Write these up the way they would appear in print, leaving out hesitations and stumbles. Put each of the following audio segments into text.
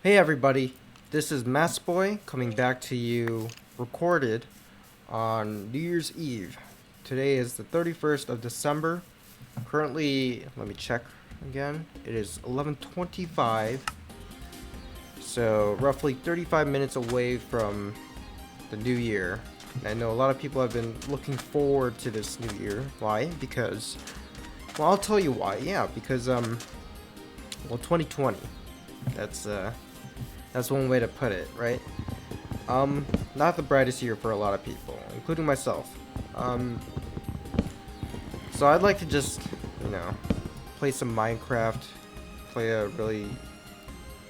Hey everybody, this is Massboy coming back to you recorded on New Year's Eve. Today is the 31st of December. Currently, let me check again. It is 11:25. So, roughly 35 minutes away from the new year. I know a lot of people have been looking forward to this new year. Why? Because I'll tell you why. Yeah, because 2020. That's that's one way to put it, right? Not the brightest year for a lot of people, including myself. Um, so I'd like to just, you know, play some Minecraft, play a really,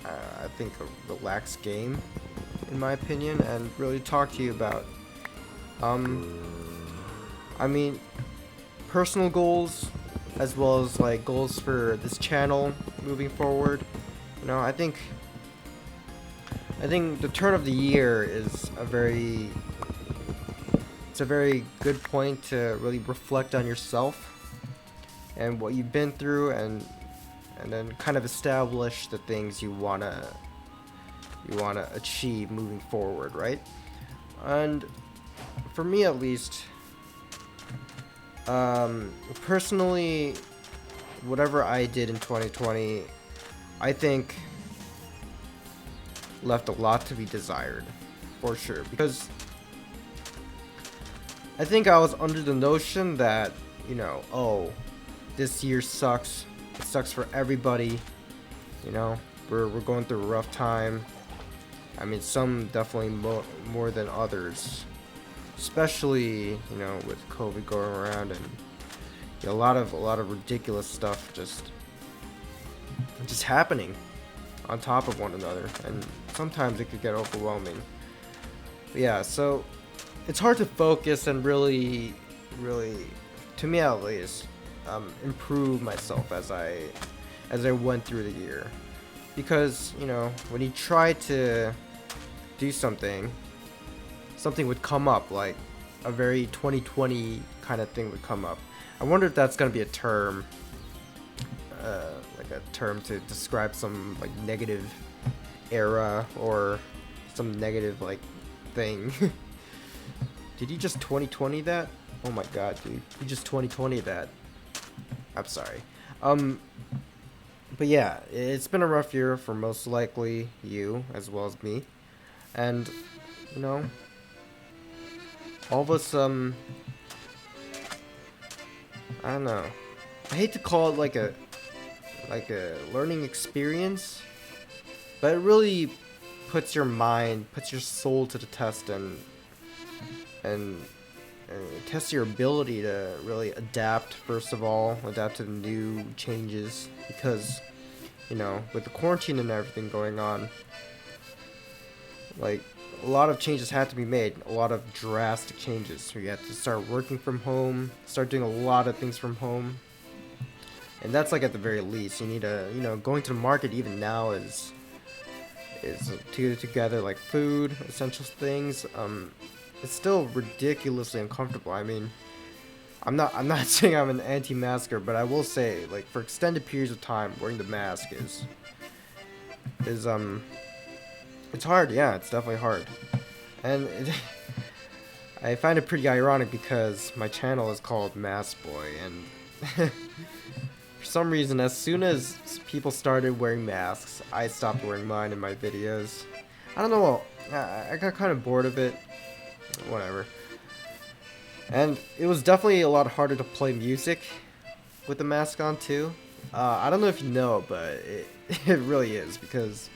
I think, a relaxed game, in my opinion, and really talk to you about, um, I mean, personal goals, as well as like goals for this channel moving forward. I think the turn of the year is it's a very good point to really reflect on yourself and what you've been through, and then kind of establish the things you wanna achieve moving forward, right? And for me at least, personally, whatever I did in 2020, I think left a lot to be desired, for sure. Because I think I was under the notion that, oh, this year sucks. It sucks for everybody. You know, we're going through a rough time. I mean, some definitely more than others, especially with COVID going around, and a lot of ridiculous stuff just happening on top of one another, and sometimes it could get overwhelming. But yeah, so it's hard to focus and really, to me at least, improve myself as I went through the year, because when you try to do something would come up, like a very 2020 kind of thing would come up. I wonder if that's gonna be a term, like a term to describe some like negative era or some negative like thing. Did you just 2020 that? Oh my god, dude. You just 2020 that. I'm sorry. Um, but yeah, it's been a rough year for most likely you as well as me. And, you know, all of us, I don't know. I hate to call it like a learning experience, but it really puts your soul to the test, and test your ability to really adapt. First of all, adapt to the new changes, because with the quarantine and everything going on, like a lot of changes had to be made, a lot of drastic changes. So you had to start working from home, start doing a lot of things from home, and that's like at the very least. You need to, going to the market even now is together like food, essential things. It's still ridiculously uncomfortable. I mean, I'm not saying I'm an anti-masker, but I will say, like, for extended periods of time, wearing the mask is it's hard. Yeah, it's definitely hard, and I find it pretty ironic because my channel is called Mask Boy, and for some reason, as soon as people started wearing masks, I stopped wearing mine in my videos. I don't know. I got kind of bored of it. Whatever. And it was definitely a lot harder to play music with the mask on too. I don't know if you know, but it really is, because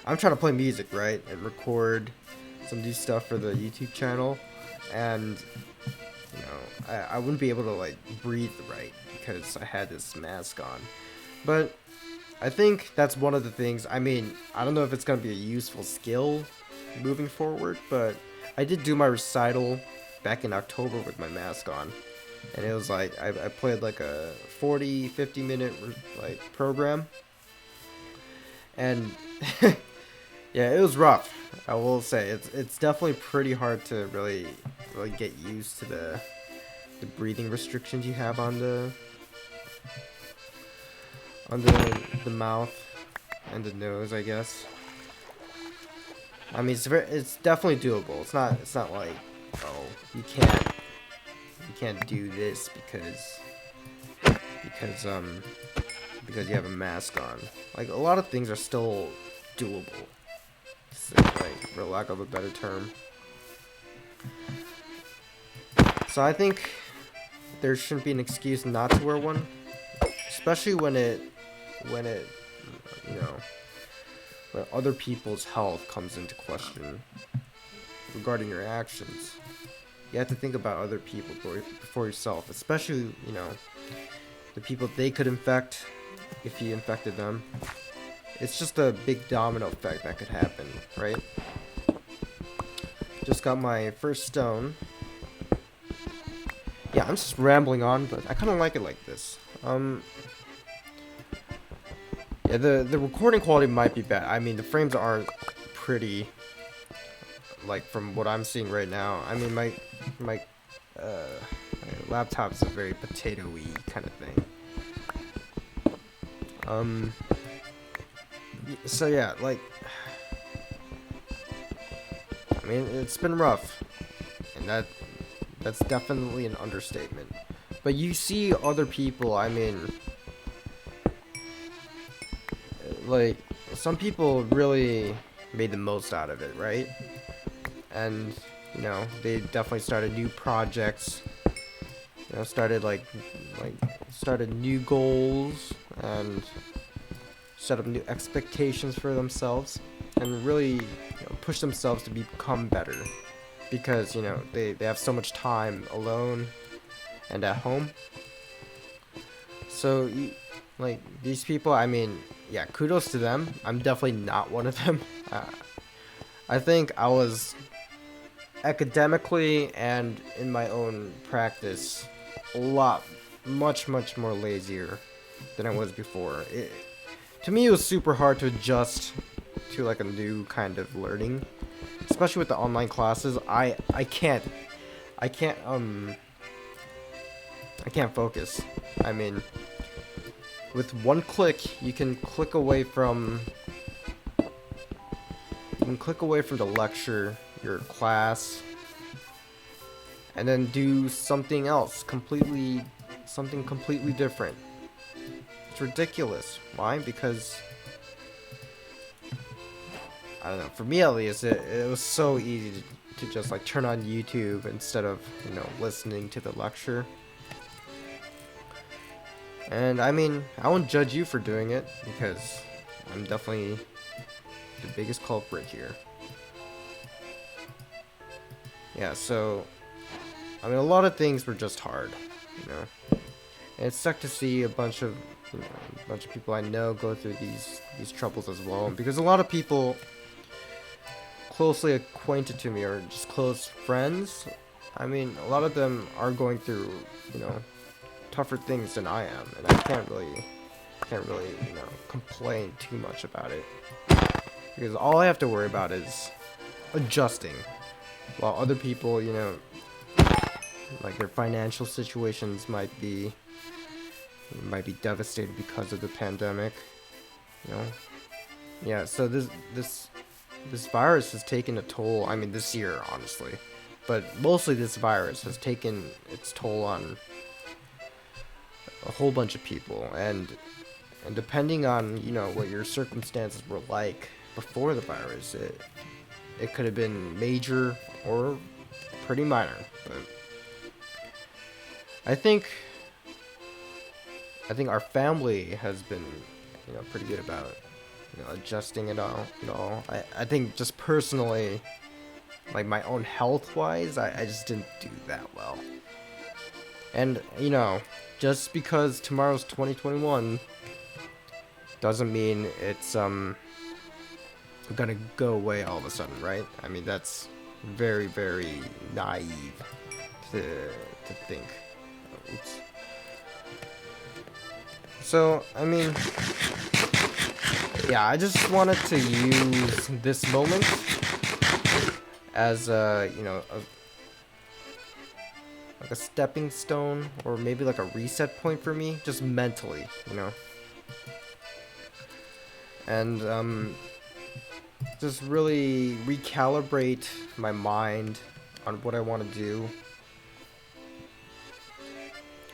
I'm trying to play music, right, and record some new stuff for the YouTube channel, and I wouldn't be able to like breathe right because I had this mask on. But I think that's one of the things. I mean, I don't know if it's gonna be a useful skill moving forward, but I did do my recital back in October with my mask on, and it was like I played like a 40-50 minute like program, and yeah, it was rough. I will say it's definitely pretty hard to really get used to the breathing restrictions you have on the mouth. and the nose, I guess. I mean, it's definitely doable. It's not like, oh, you can't do this because because you have a mask on. Like, a lot of things are still doable. Like, for lack of a better term. So I think there shouldn't be an excuse not to wear one, especially when you know, when other people's health comes into question regarding your actions. You have to think about other people before yourself, especially, you know, the people they could infect if you infected them. It's just a big domino effect that could happen, right? Just got my first stone. Yeah, I'm just rambling on, but I kind of like it like this. Yeah, the recording quality might be bad. I mean, the frames aren't pretty, like, from what I'm seeing right now. I mean, my laptop's a very potato-y kind of thing. So yeah, like, I mean, it's been rough, and that's definitely an understatement. But you see other people, I mean, like, some people really made the most out of it, right? And, you know, they definitely started new projects, you know, started new goals, and set up new expectations for themselves, and really, you know, push themselves to become better, because, you know, they have so much time alone and at home. So, like, these people, I mean, yeah, kudos to them. I'm definitely not one of them. I think I was academically and in my own practice much more lazier than I was before. To me, it was super hard to adjust to, like, a new kind of learning, especially with the online classes. I can't focus. I mean, with one click, you can click away from the lecture, your class, and then do something else, something completely different. It's ridiculous. Why? Because, I don't know, for me at least, it was so easy to just, like, turn on YouTube instead of, you know, listening to the lecture. And I mean, I won't judge you for doing it, because I'm definitely the biggest culprit here. Yeah, so, I mean, a lot of things were just hard, you know. And it sucked to see a bunch of people I know go through these troubles as well, because a lot of people closely acquainted to me, or just close friends, I mean, a lot of them are going through, you know, tougher things than I am, and I can't really, you know, complain too much about it, because all I have to worry about is adjusting, while other people, you know, like, their financial situations might be devastated because of the pandemic, you know. Yeah, so this virus has taken a toll. I mean, this year, honestly, but mostly this virus has taken its toll on a whole bunch of people, and depending on, you know, what your circumstances were like before the virus, it could have been major or pretty minor. But I think our family has been, you know, pretty good about, you know, adjusting it all. I think just personally, like, my own health wise, I just didn't do that well. And, you know, just because tomorrow's 2021 doesn't mean it's gonna go away all of a sudden, right? I mean, that's very, very naive to think. Oops. So, I mean, yeah, I just wanted to use this moment as you know, like a stepping stone, or maybe like a reset point for me, just mentally, you know. and just really recalibrate my mind on what I want to do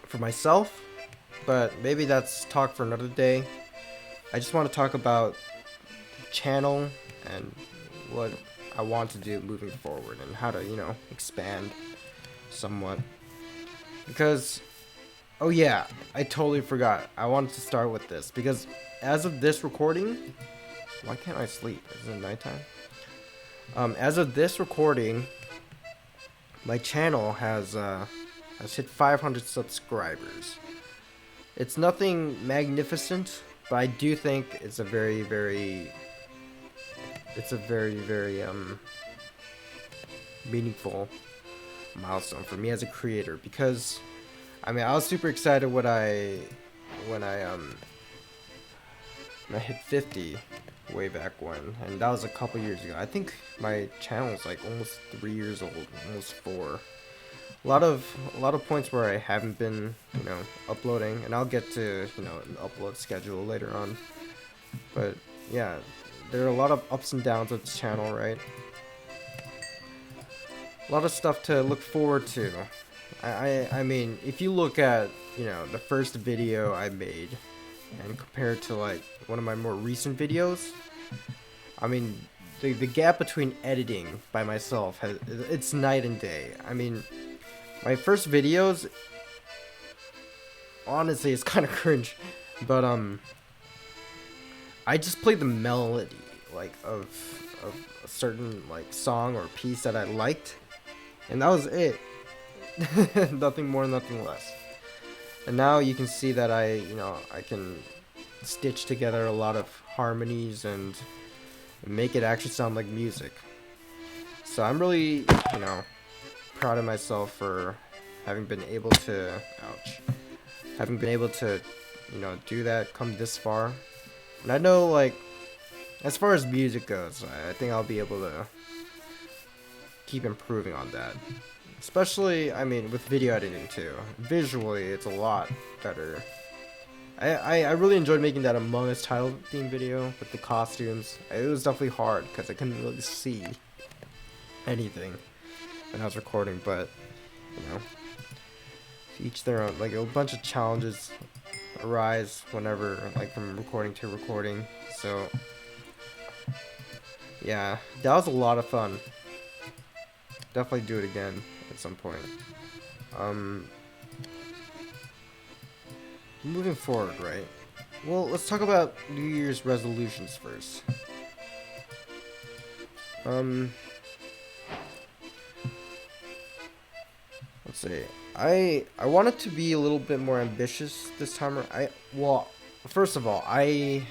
for myself. But maybe that's talk for another day. I just want to talk about the channel and what I want to do moving forward and how to, expand somewhat. Because, oh yeah, I totally forgot. I wanted to start with this because as of this recording, why can't I sleep? Is it nighttime? As of this recording, my channel has hit 500 subscribers. It's nothing magnificent, but I do think it's a very, very meaningful milestone for me as a creator, because I mean, I was super excited when I hit 50 way back when, and that was a couple years ago. I think my channel is like almost 3 years old, almost 4. A lot of points where I haven't been, uploading, and I'll get to, an upload schedule later on. But yeah, there are a lot of ups and downs with this channel, right? A lot of stuff to look forward to. I mean, if you look at, the first video I made and compare it to like one of my more recent videos, I mean, the gap between editing by myself it's night and day. I mean, my first videos, honestly, it's kind of cringe, but I just played the melody like of a certain like song or piece that I liked, and that was it. Nothing more, nothing less. And now you can see that I can stitch together a lot of harmonies and make it actually sound like music. So I'm really, proud of myself for having been able to, do that, come this far. And I know, like, as far as music goes, I think I'll be able to keep improving on that. Especially, I mean, with video editing too. Visually, it's a lot better. I really enjoyed making that Among Us title theme video with the costumes. It was definitely hard because I couldn't really see anything when I was recording, but, to each their own. Like, a bunch of challenges arise whenever, like, from recording to recording. So, yeah, that was a lot of fun. Definitely do it again at some point. Moving forward, right? Well, let's talk about New Year's resolutions first. Let's see. I wanted to be a little bit more ambitious this time. Well, first of all, I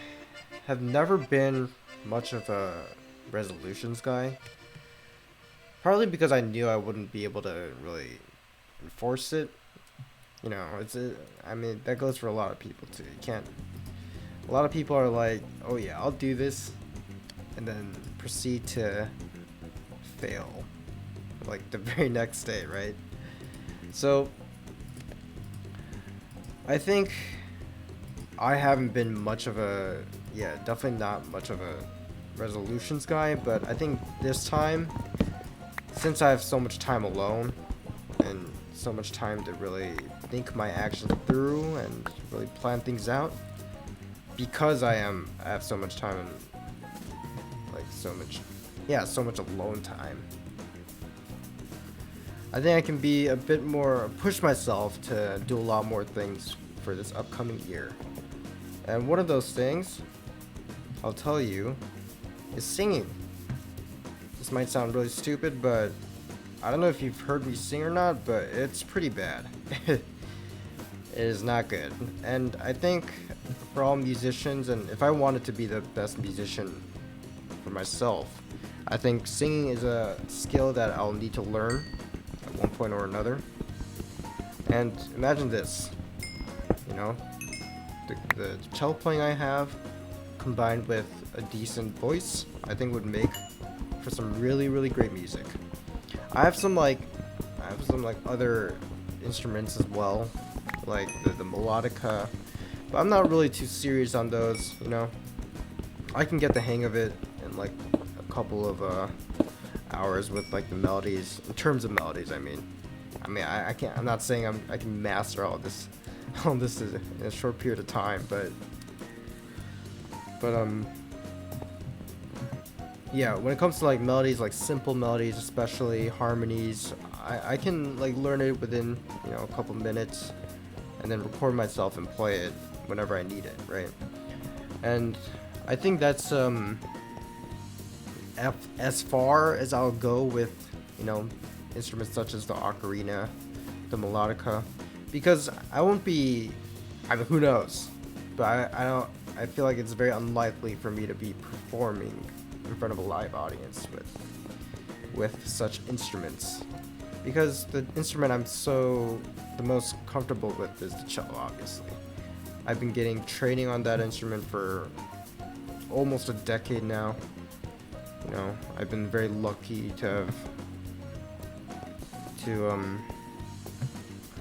have never been much of a resolutions guy. Partly because I knew I wouldn't be able to really enforce it. I mean, that goes for a lot of people too. You can't. A lot of people are like, oh yeah, I'll do this, and then proceed to fail, like the very next day, right? So, I think I haven't been much of a, definitely not much of a resolutions guy, but I think this time, since I have so much time alone, and so much time to really think my actions through and really plan things out, because I have so much time and like so much alone time, I think I can be a bit more, push myself to do a lot more things for this upcoming year. And one of those things, I'll tell you, is singing. This might sound really stupid, but I don't know if you've heard me sing or not, but it's pretty bad. It is not good. And I think for all musicians, and if I wanted to be the best musician for myself, I think singing is a skill that I'll need to learn at one point or another. And imagine this, the cello playing I have combined with a decent voice, I think would make for some really, really great music. I have some other instruments as well, like the melodica, but I'm not really too serious on those, I can get the hang of it in like a couple of hours with like the melodies. In terms of melodies, I mean. I can't. I'm not saying I can master all this, all this in a short period of time, but yeah. When it comes to like melodies, like simple melodies, especially harmonies, I can like learn it within a couple minutes, and then record myself and play it whenever I need it, right? And I think that's as far as I'll go with instruments such as the ocarina, the melodica, because I won't be. I mean, who knows? But I don't. I feel like it's very unlikely for me to be performing in front of a live audience with such instruments, because the instrument I'm the most comfortable with is the cello. Obviously, I've been getting training on that instrument for almost a decade now. I've been very lucky to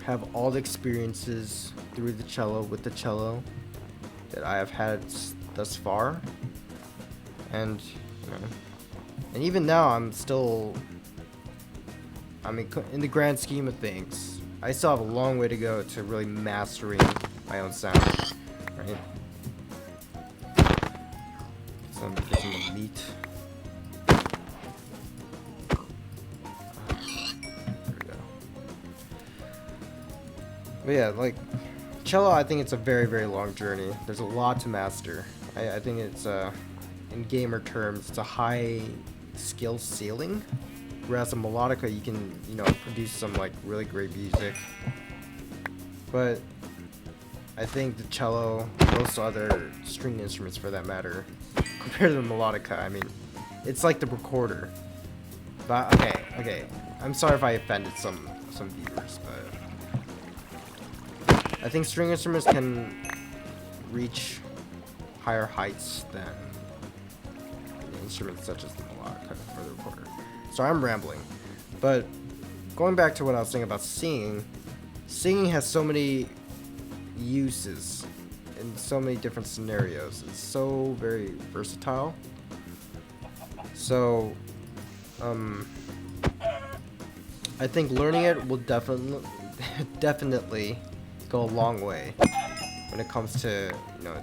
have all the experiences through the cello with the cello that I have had thus far, and and even now I'm still. I mean, in the grand scheme of things, I still have a long way to go to really mastering my own sound, right? Get some meat. But yeah, like cello, I think it's a very, very long journey. There's a lot to master. I think it's in gamer terms, it's a high skill ceiling. Whereas a melodica, you can produce some like really great music. But I think the cello, most other string instruments for that matter, compared to the melodica, I mean, it's like the recorder. But okay, I'm sorry if I offended some viewers, but I think string instruments can reach higher heights than instruments such as the melodica or the recorder. So I'm rambling, but going back to what I was saying about singing has so many uses in so many different scenarios. It's so very versatile. So I think learning it will definitely go a long way when it comes to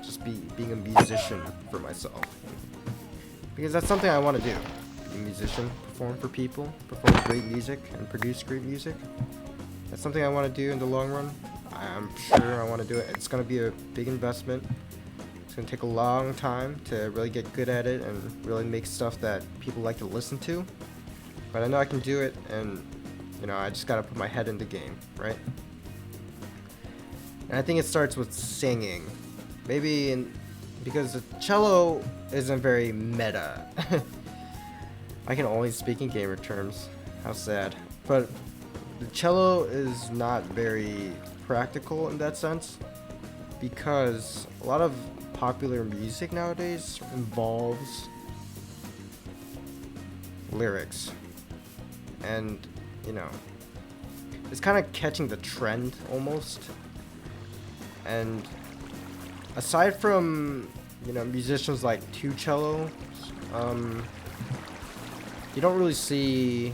just being a musician for myself, because that's something I want to do. Be a musician, perform for people, perform great music, and produce great music. That's something I want to do in the long run. I'm sure I want to do it. It's going to be a big investment. It's going to take a long time to really get good at it and really make stuff that people like to listen to. But I know I can do it, and I just got to put my head in the game, right? And I think it starts with singing. Because the cello isn't very meta. I can only speak in gamer terms. How sad. But the cello is not very practical in that sense, because a lot of popular music nowadays involves lyrics. And, it's kind of catching the trend almost. And aside from musicians like Two Cello, you don't really see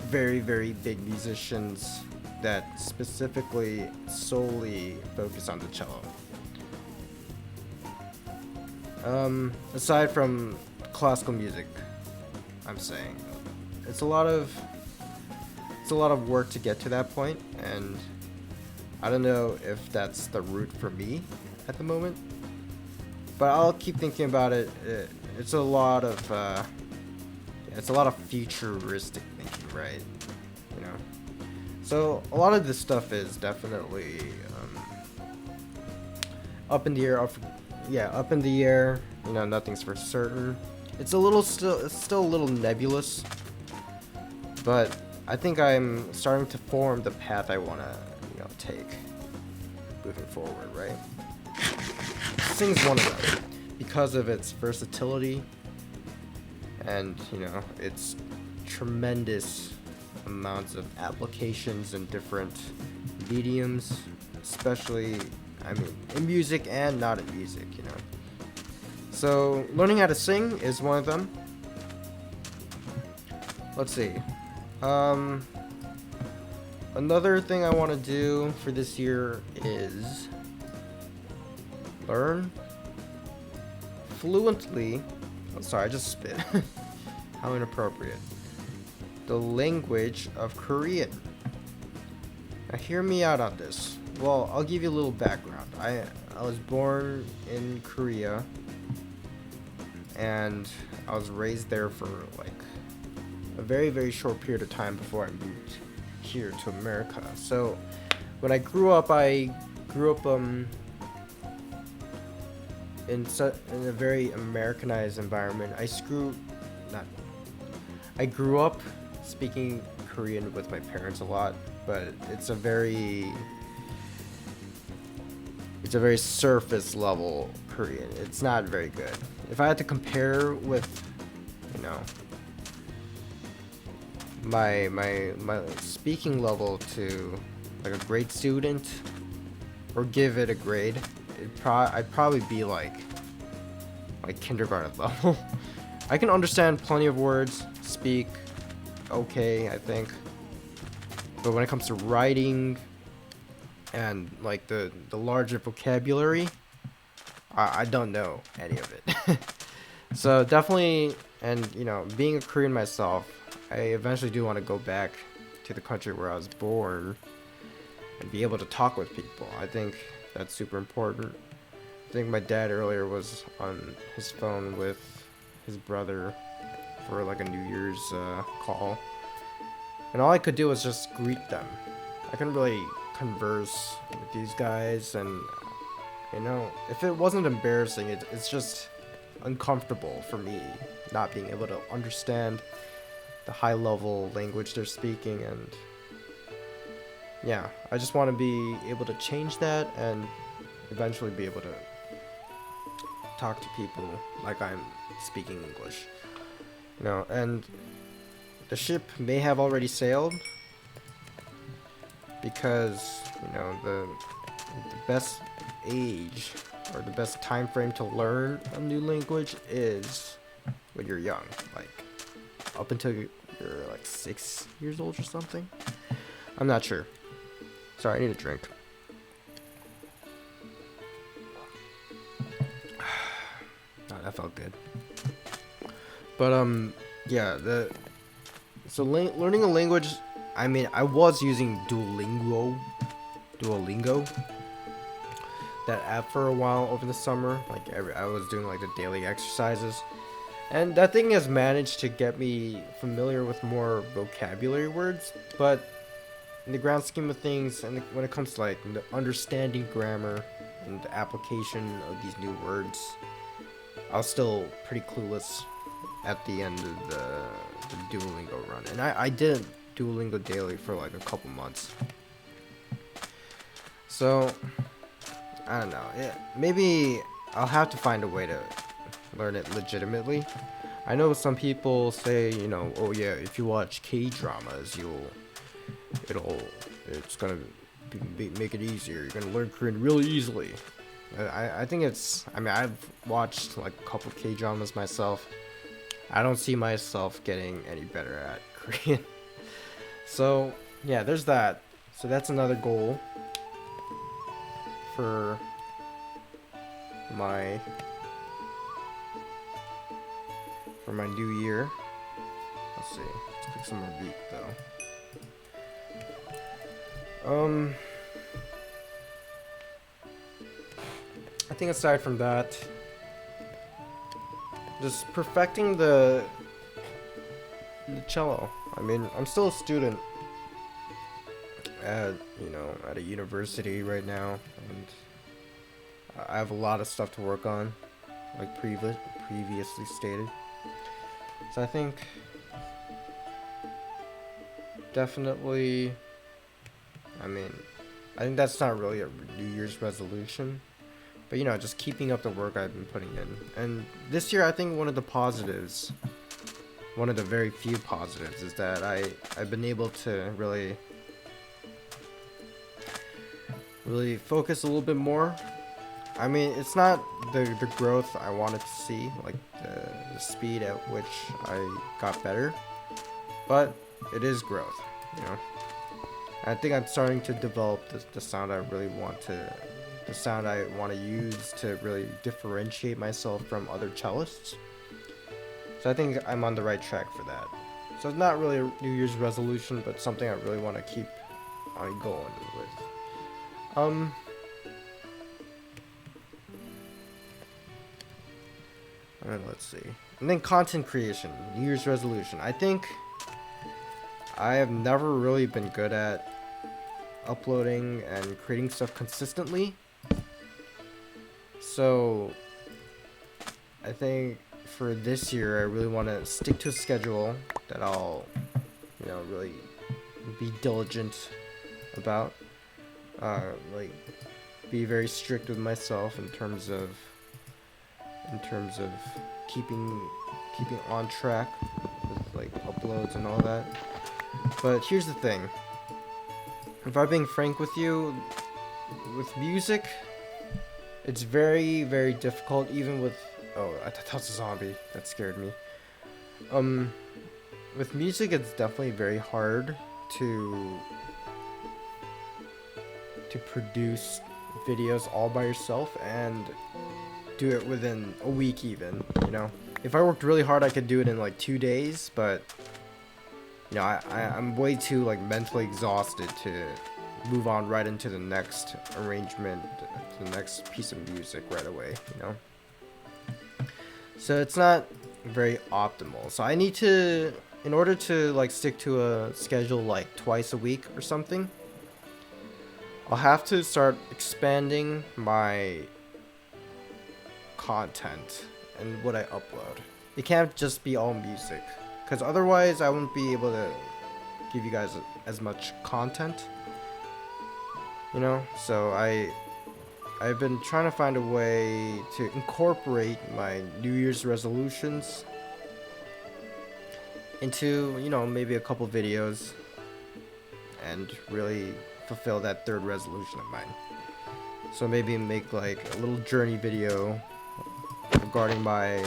very, very big musicians that specifically solely focus on the cello. Aside from classical music, I'm saying it's a lot of work to get to that point, and I don't know if that's the route for me at the moment, but I'll keep thinking about it. It's a lot of futuristic thinking, right? So a lot of this stuff is definitely up in the air. Up in the air. Nothing's for certain. It's still a little nebulous, but I think I'm starting to form the path I want to take moving forward, right? Sing's one of them because of its versatility and its tremendous amounts of applications in different mediums, especially in music and not in music. So learning how to sing is one of them. Let's see. Another thing I want to do for this year is learn fluently. Oh, sorry, I just spit. How inappropriate. The language of Korean. Now, hear me out on this. Well, I'll give you a little background. I was born in Korea, and I was raised there for like a very, very short period of time before I moved here to America. So when I grew up in a very Americanized environment. I grew up speaking Korean with my parents a lot, but it's a very surface level Korean. It's not very good. If I had to compare with, you know, my speaking level to like a grade student, or give it a grade, I'd probably be like kindergarten level. I can understand plenty of words, speak okay, I think, but when it comes to writing and like the larger vocabulary, I don't know any of it. So definitely, and you know, being a Korean myself, I eventually do want to go back to the country where I was born and be able to talk with people. I think that's super important. I think my dad earlier was on his phone with his brother for like a New Year's call, and all I could do was just greet them. I couldn't really converse with these guys, and you know, if it wasn't embarrassing, it's just uncomfortable for me not being able to understand the high level language they're speaking. And yeah, I just want to be able to change that and eventually be able to talk to people like I'm speaking English, you know. And the ship may have already sailed, because you know the best age or the best time frame to learn a new language is when you're young, like up until you're like 6 years old or something. I'm not sure. Sorry, I need a drink. Oh, that felt good. But yeah, learning a language. I mean, I was using Duolingo, that app for a while over the summer. Like I was doing like the daily exercises, and that thing has managed to get me familiar with more vocabulary words. But in the grand scheme of things, and when it comes to like the understanding grammar and the application of these new words, I was still pretty clueless at the end of the Duolingo run. And I did Duolingo daily for like a couple months. So I don't know. Maybe I'll have to find a way to learn it legitimately. I know some people say, you know, oh yeah, if you watch K-dramas, it's gonna make it easier. You're gonna learn Korean really easily. I think I mean, I've watched like a couple K-dramas myself. I don't see myself getting any better at Korean. So yeah, there's that. So that's another goal for my new year. Let's see. Let's pick some more beat though. I think aside from that, just perfecting the cello. I mean, I'm still a student at a university right now, and I have a lot of stuff to work on, like previously stated. So I think definitely, I think that's not really a New Year's resolution, but you know, just keeping up the work I've been putting in. And this year, I think one of the very few positives, is that I've been able to really focus a little bit more. I mean, it's not the growth I wanted to see, like the speed at which I got better, but it is growth, you know. I think I'm starting to develop the sound I really want to, the sound I want to use to really differentiate myself from other cellists. So I think I'm on the right track for that. So it's not really a New Year's resolution, but something I really want to keep on going with. Let's see. And then content creation, New Year's resolution. I think I have never really been good at uploading and creating stuff consistently. So I think for this year, I really want to stick to a schedule that I'll, really be diligent about. Like, be very strict with myself in terms of keeping on track with like uploads and all that. But here's the thing. If I'm being frank with you, with music, it's very, very difficult, even with... Oh, I thought that was a zombie. That scared me. With music, it's definitely very hard to produce videos all by yourself and do it within a week even, you know? If I worked really hard, I could do it in like 2 days, but... I'm way too like mentally exhausted to move on right into the next arrangement, to the next piece of music right away, you know? So it's not very optimal. So I need to, in order to like stick to a schedule like twice a week or something, I'll have to start expanding my content and what I upload. It can't just be all music, because otherwise I won't be able to give you guys as much content, you know? So I've been trying to find a way to incorporate my New Year's resolutions into, maybe a couple videos and really fulfill that third resolution of mine. So maybe make like a little journey video regarding my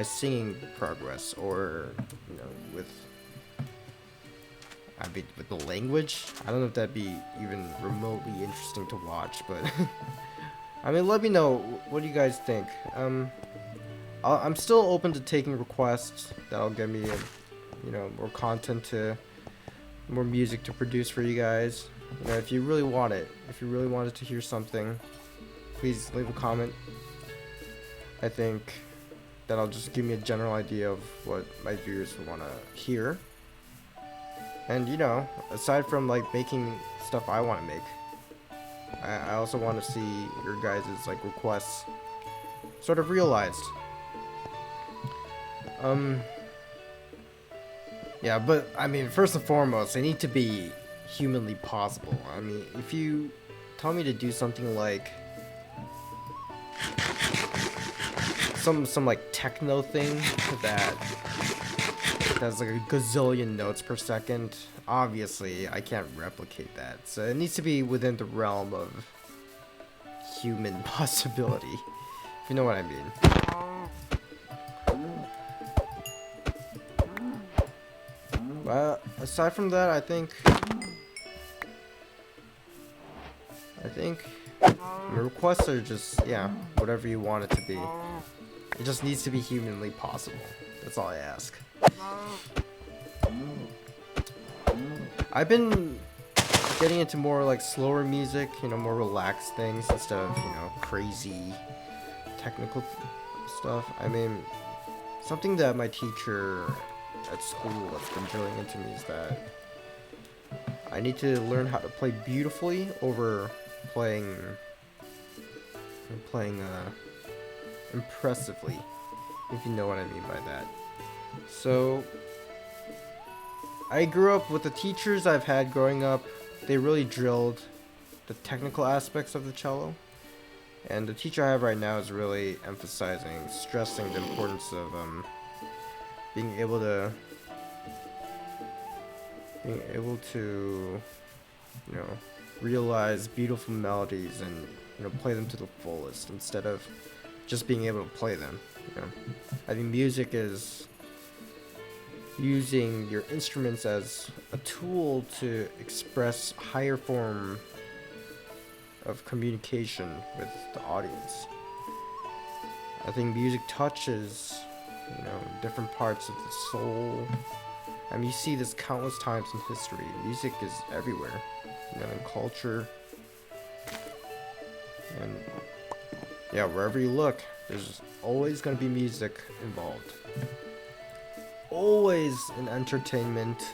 singing progress, or with the language. I don't know if that'd be even remotely interesting to watch, but I mean, let me know, what do you guys think? I'm still open to taking requests that'll get me more content, more music to produce for you guys. If you really want it, if you really wanted to hear something, please leave a comment. I think that'll just give me a general idea of what my viewers want to hear. And aside from like making stuff I want to make, I also want to see your guys' like requests sort of realized. Yeah, but I mean, first and foremost, they need to be humanly possible. I mean, if you tell me to do something like some like techno thing that's like a gazillion notes per second, obviously I can't replicate that. So it needs to be within the realm of human possibility, if you know what I mean. But aside from that, I think my requests are just, whatever you want it to be. It just needs to be humanly possible. That's all I ask. I've been getting into more like slower music, more relaxed things instead of, crazy technical stuff. I mean, something that my teacher at school has been drilling into me is that I need to learn how to play beautifully over playing impressively, if you know what I mean by that. So I grew up with the teachers I've had growing up. They really drilled the technical aspects of the cello, and the teacher I have right now is really stressing the importance of being able to realize beautiful melodies and play them to the fullest instead of just being able to play them. I think music is using your instruments as a tool to express higher form of communication with the audience. I think music touches, different parts of the soul. I mean, you see this countless times in history. Music is everywhere, in culture. And yeah, wherever you look, there's always going to be music involved. Always in entertainment,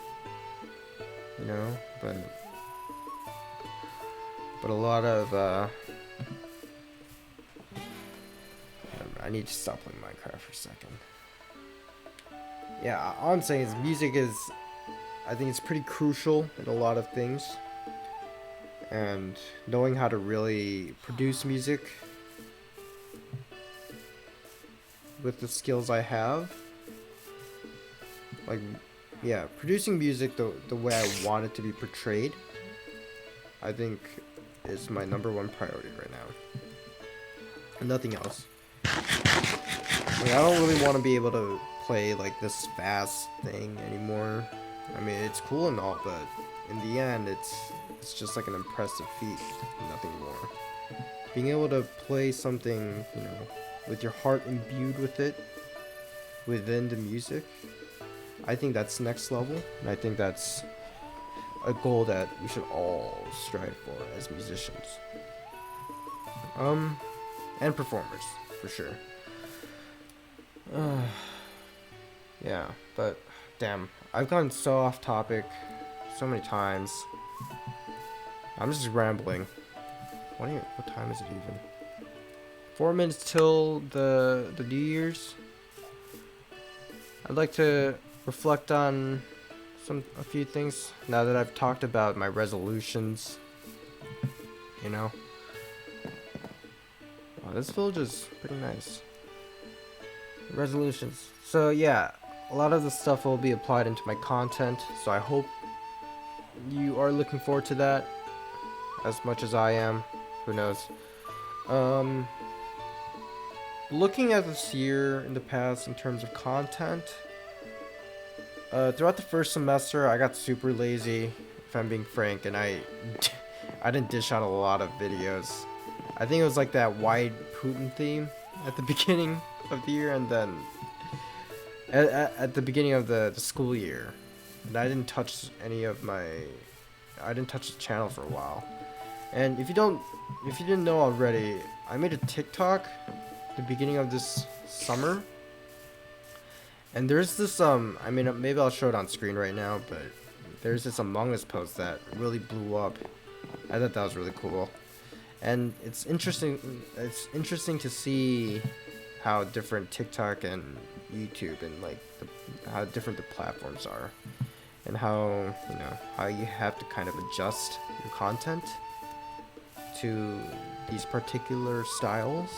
but a lot of I need to stop playing Minecraft for a second. Yeah, all I'm saying is music is, I think it's pretty crucial in a lot of things, and knowing how to really produce music with the skills I have, producing music the way I want it to be portrayed, I think is my #1 priority right now. And nothing else. I don't really want to be able to play this fast thing anymore. I mean, it's cool and all, but in the end, it's just an impressive feat, nothing more. Being able to play something, with your heart imbued with it, within the music, I think that's next level, and I think that's a goal that we should all strive for as musicians. And performers, for sure. Yeah, but damn, I've gone so off topic so many times. I'm just rambling. What time is it even? 4 minutes till the New Year's. I'd like to reflect on a few things now that I've talked about my resolutions. Wow, this village is pretty nice. Resolutions. So yeah, a lot of the stuff will be applied into my content, so I hope you are looking forward to that as much as I am. Who knows? Looking at this year in the past in terms of content, throughout the first semester I got super lazy, if I'm being frank, and I didn't dish out a lot of videos. I think it was that wide Putin theme at the beginning of the year, and then at the beginning of the school year, and I didn't touch the channel for a while. And if you didn't know already, I made a TikTok at the beginning of this summer, and there's this maybe I'll show it on screen right now, but there's this Among Us post that really blew up. I thought that was really cool. And it's interesting to see how different TikTok and YouTube and how different the platforms are, and how you have to kind of adjust your content to these particular styles.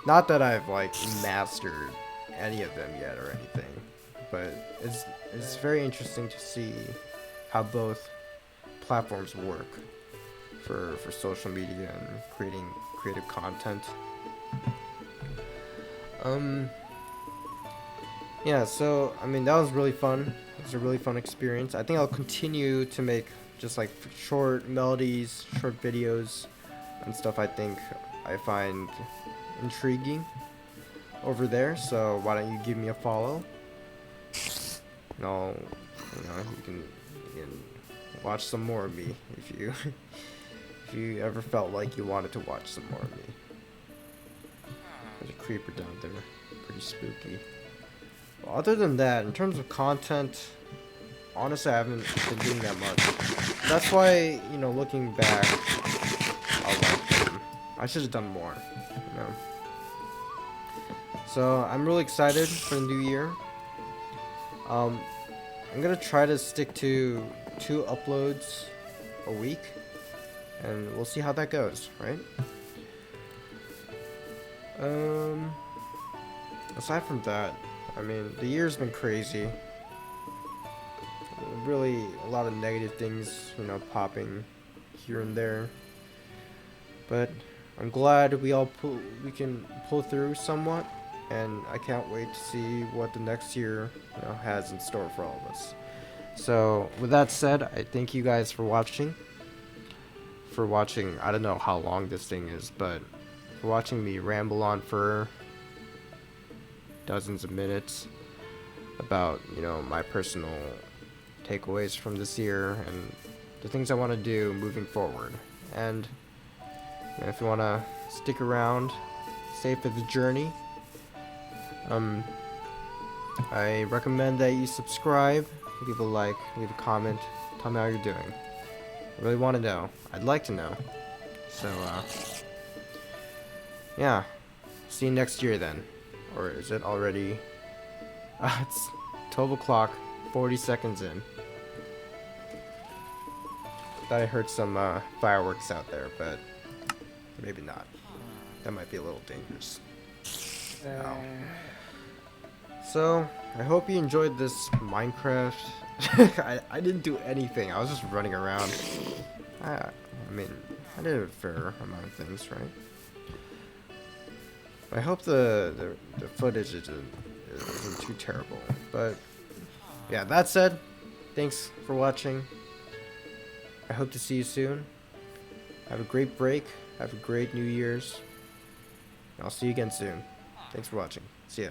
Not that I've mastered any of them yet or anything, but it's very interesting to see how both platforms work for social media and creating creative content. Yeah, so that was really fun. It was a really fun experience. I think I'll continue to make just short melodies, short videos and stuff I think I find intriguing over there. So why don't you give me a follow? And you can watch some more of me if you if you ever felt like you wanted to watch some more of me. There's a creeper down there, pretty spooky. Well, other than that, in terms of content, honestly I haven't been doing that much. That's why, looking back, I should have done more, So I'm really excited for the new year. I'm gonna try to stick to 2 uploads a week, and we'll see how that goes, right? Aside from that, the year's been crazy. Really, a lot of negative things, popping here and there. But I'm glad we can pull through somewhat, and I can't wait to see what the next year, has in store for all of us. So with that said, I thank you guys for watching. I don't know how long this thing is, but for watching me ramble on for dozens of minutes about, my personal takeaways from this year and the things I want to do moving forward. And if you want to stick around, stay for the journey, I recommend that you subscribe, leave a like, leave a comment, tell me how you're doing. I really want to know. I'd like to know. So, yeah. See you next year then. Or is it already? It's 12 o'clock, 40 seconds in. Thought I heard some fireworks out there, but maybe not. That might be a little dangerous. Ow. So, I hope you enjoyed this Minecraft. I didn't do anything. I was just running around. I mean, I did a fair amount of things, right? I hope the footage isn't too terrible. But, yeah, that said, thanks for watching. I hope to see you soon. Have a great break. Have a great New Year's. I'll see you again soon. Thanks for watching. See ya.